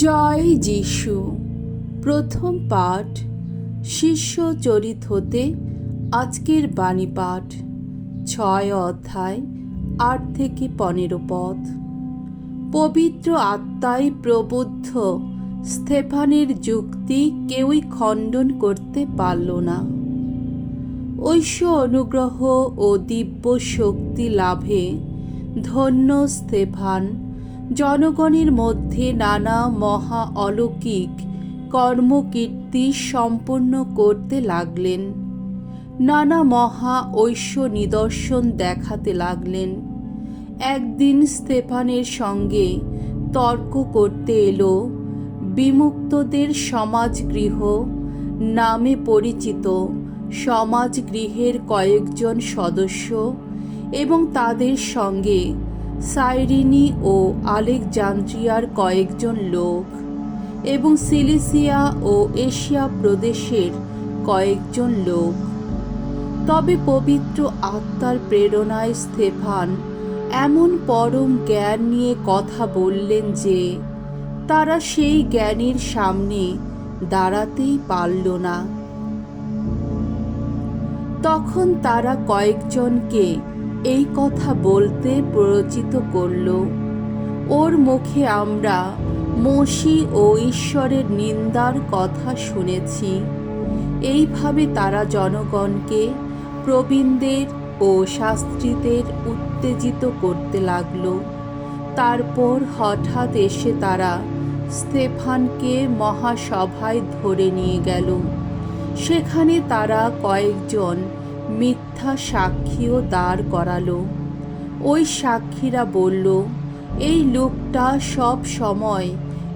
জয় যিশু। প্রথম পাঠ শিষ্য চরিত হতে আজকের বাণী পাঠ 6 অধ্যায় 8 থেকে 15 পদ। পবিত্র আত্মায় প্রবুদ্ধ স্তেফানের যুক্তি কেউই খণ্ডন করতে পারল না। ঐশ্ব অনুগ্রহ ও দিব্য শক্তি লাভে ধন্য স্তেফান জনগণের মধ্যে নানা মহা অলৌকিক কর্মকীর্তি সম্পন্ন করতে লাগলেন, নানা মহা ঐশ্ব নিদর্শন দেখাতে লাগলেন। একদিন স্তেফানের সঙ্গে তর্ক করতে এলো বিমুক্তদের সমাজগৃহ নামে পরিচিত সমাজগৃহের কয়েকজন সদস্য এবং তাদের সঙ্গে সাইরিনি ও আলেকজান্দ্রিয়ার কয়েকজন লোক এবং সিলিসিয়া ও এশিয়া প্রদেশের কয়েকজন লোক। তবে পবিত্র আত্মার প্রেরণায় স্তেফান এমন পরম জ্ঞান নিয়ে কথা বললেন যে তারা সেই জ্ঞানের সামনে দাঁড়াতেই পারল না। তখন তারা কয়েকজনকে এই কথা বলতে প্ররোচিত করল, ওর মুখে আমরা মসী ও ঈশ্বরের নিন্দার কথা শুনেছি। এইভাবে তারা জনগণকে প্রবীণদের ও শাস্ত্রীদের উত্তেজিত করতে লাগল। তারপর হঠাৎ এসে তারা স্তেফানকে মহাসভায় ধরে নিয়ে গেল। সেখানে তারা কয়েকজন মিথ্যা সাক্ষীও দাঁড় করালো। ওই সাক্ষীরা বলল, এই লোকটা সব সময়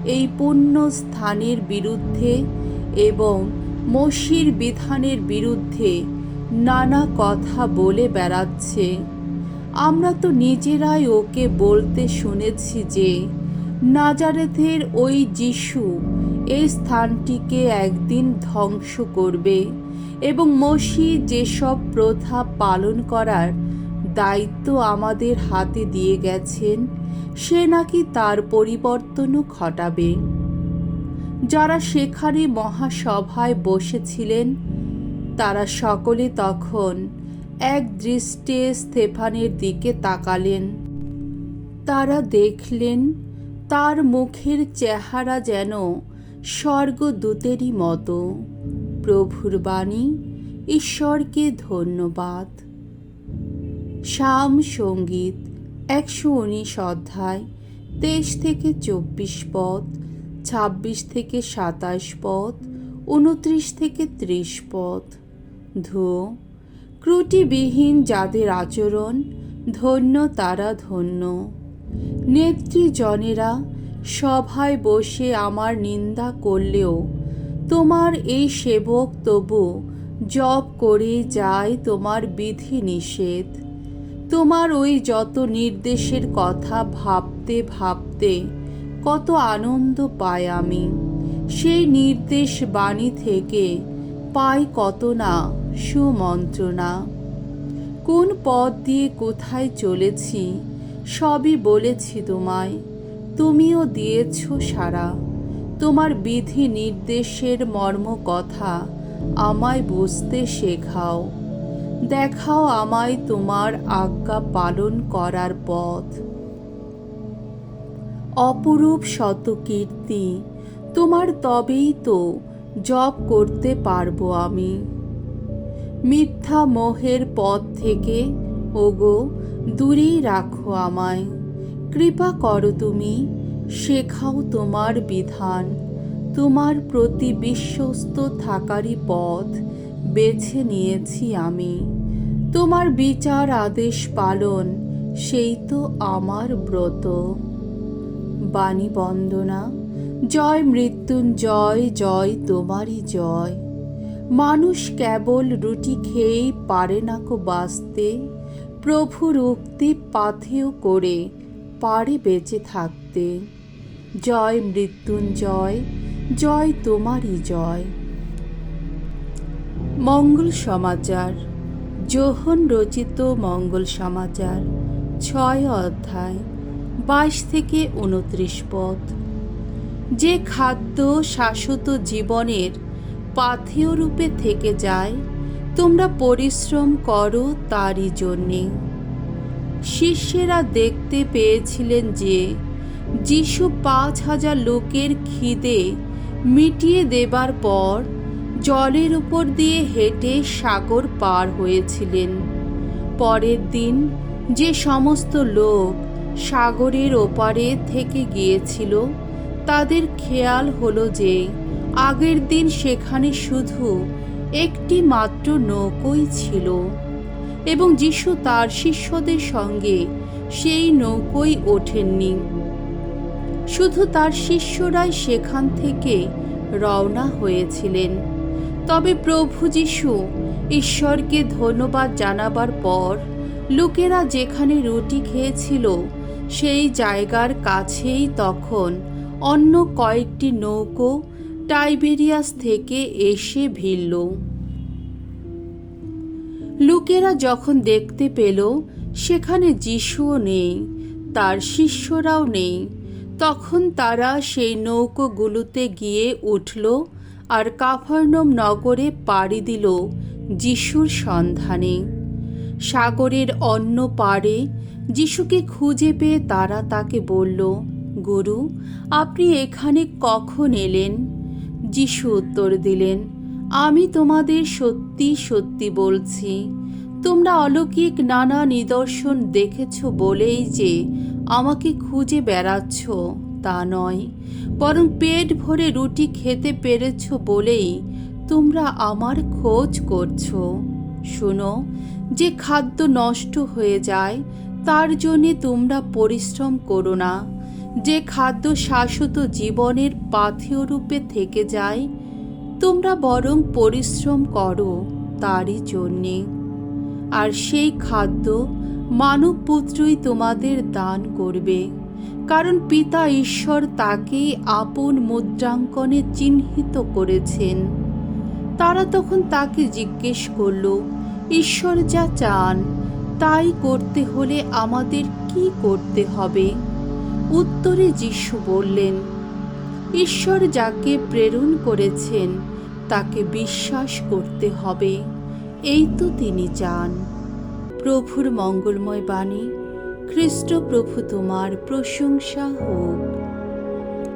এই পুণ্য স্থানের বিরুদ্ধে এবং মসীর বিধানের বিরুদ্ধে নানা কথা বলে বেড়াচ্ছে। আমরা তো নিজেরাই ওকে বলতে শুনেছি যে নাজারেথের ওই যিশু এই স্থানটিকে একদিন ধ্বংস করবে এবং মসী যেসব প্রথা পালন করার দায়িত্ব আমাদের হাতে দিয়ে গেছেন সে নাকি তার পরিবর্তনও ঘটাবে। যারা সেখানে মহাসভায় বসেছিলেন তারা সকলে তখন এক দৃষ্টে স্তেফানের দিকে তাকালেন। তারা দেখলেন তার মুখের চেহারা যেন স্বর্গদূতেরই মতো। প্রভুর বাণী। ঈশ্বরকে ধন্যবাদ। সাম সঙ্গীত 119 অধ্যায় 23 থেকে 24 পদ, 26 থেকে 27 পদ, 29 থেকে 30 পদ। ধো ত্রুটিবিহীন যাদের আচরণ, ধন্য তারা ধন্য। নেতৃজনেরা সভায় বসে আমার নিন্দা করলেও তোমার এই সেবক তবু জপ করে যায় তোমার বিধি নিষেধ। তোমার ওই যত নির্দেশের কথা ভাবতে ভাবতে কত আনন্দ পাই আমি। সেই নির্দেশ বাণী থেকে পাই কত না সুমন্ত্রণা। কোন পথ দিয়ে কোথায় চলেছি সবই বলেছি তোমায়, তুমিও দিয়েছ সাড়া। তোমার বিধি নির্দেশের মর্ম কথা আমায় বুঝতে শেখাও। দেখাও আমায় তোমার আজ্ঞা পালন করার পথ। অপরূপ শত কীর্তি তোমার, তবেই তো জপ করতে পারবো আমি। মিথ্যা মোহের পথ থেকে ওগো দূরেই রাখো আমায়। কৃপা করো তুমি, শেখাও তোমার বিধান। তোমার প্রতি বিশ্বস্ত থাকারই পথ বেছে নিয়েছি আমি। তোমার বিচার আদেশ পালন সেই তো আমার ব্রত। বাণী বন্দনা। জয় মৃত্যুঞ্জয়, জয় তোমারই জয়। মানুষ কেবল রুটি খেয়েই পারে না কো বাঁচতে, প্রভুর উক্তি পাথেয় করে পারে বেঁচে থাকতে। জয় মৃত্যুঞ্জয়, জয় তোমারই জয়। মঙ্গল সমাচার। যোহন রচিত মঙ্গল সমাচার 6 অধ্যায় 22 থেকে 29 পদ। যে খাদ্য শাশ্বত জীবনের পাথেয় রূপে থেকে যায়, তোমরা পরিশ্রম করো তারই জন্যে। শিষ্যেরা দেখতে পেয়েছিলেন যে যিশু 5,000 লোকের খিদে মিটিয়ে দেবার পর জলের উপর দিয়ে হেঁটে সাগর পার হয়েছিলেন। পরের দিন যে সমস্ত লোক সাগরের ওপারে থেকে গিয়েছিল, তাদের খেয়াল হলো যে আগের দিন সেখানে শুধু একটি মাত্র নৌকোই ছিল এবং যিশু তার শিষ্যদের সঙ্গে সেই নৌকোয় ওঠেননি। শুধু তার শিষ্যরাই সেখান থেকে রওনা হয়েছিলেন। তবে প্রভু যিশু ঈশ্বরকে ধন্যবাদ জানাবার পর লোকেরা যেখানে রুটি খেয়েছিল সেই জায়গার কাছেই তখন অন্য কয়েকটি নৌকো টাইবেরিয়াস থেকে এসে ভিড়ল। লোকেরা যখন দেখতে পেল সেখানে যিশুও নেই, তার শিষ্যরাও নেই, তখন তারা সেই নৌকোগুলোতে গিয়ে উঠল আর কাফারনউম নগরে পাড়ি দিল যিশুর সন্ধানে। সাগরের অন্য পাড়ে যিশুকে খুঁজে পেয়ে তারা তাকে বলল, গুরু, আপনি এখানে কখন এলেন? যিশু উত্তর দিলেন, আমি তোমাদের সত্যি সত্যি বলছি, তোমরা অলৌকিক নানা নিদর্শন দেখেছ বলেই যে আমাকে খুঁজে বেড়াচ্ছ তা নয়, বরং পেট ভরে রুটি খেতে পেরেছ বলেই তোমরা আমার খোঁজ করছো। শোনো, যে খাদ্য নষ্ট হয়ে যায় তার জন্যে তোমরা পরিশ্রম করো না। যে খাদ্য শাশ্বত জীবনের পাথেয় রূপে থেকে যায়, তোমরা বরং পরিশ্রম করো তারই জন্যে। আর সেই খাদ্য মানবপুত্রই তোমাদের দান করবে, কারণ পিতা ঈশ্বর তাকেই আপন মুদ্রাঙ্কনে চিহ্নিত করেছেন। তারা তখন তাকে জিজ্ঞেস করল, ঈশ্বর যা চান তাই করতে হলে আমাদের কি করতে হবে? উত্তরে যিশু বললেন, ঈশ্বর যাকে প্রেরণ করেছেন তাকে বিশ্বাস করতে হবে, এই তো তিনি চান। প্রভুর মঙ্গলময় বাণী। খ্রিস্ট প্রভু তোমার প্রশংসা হোক।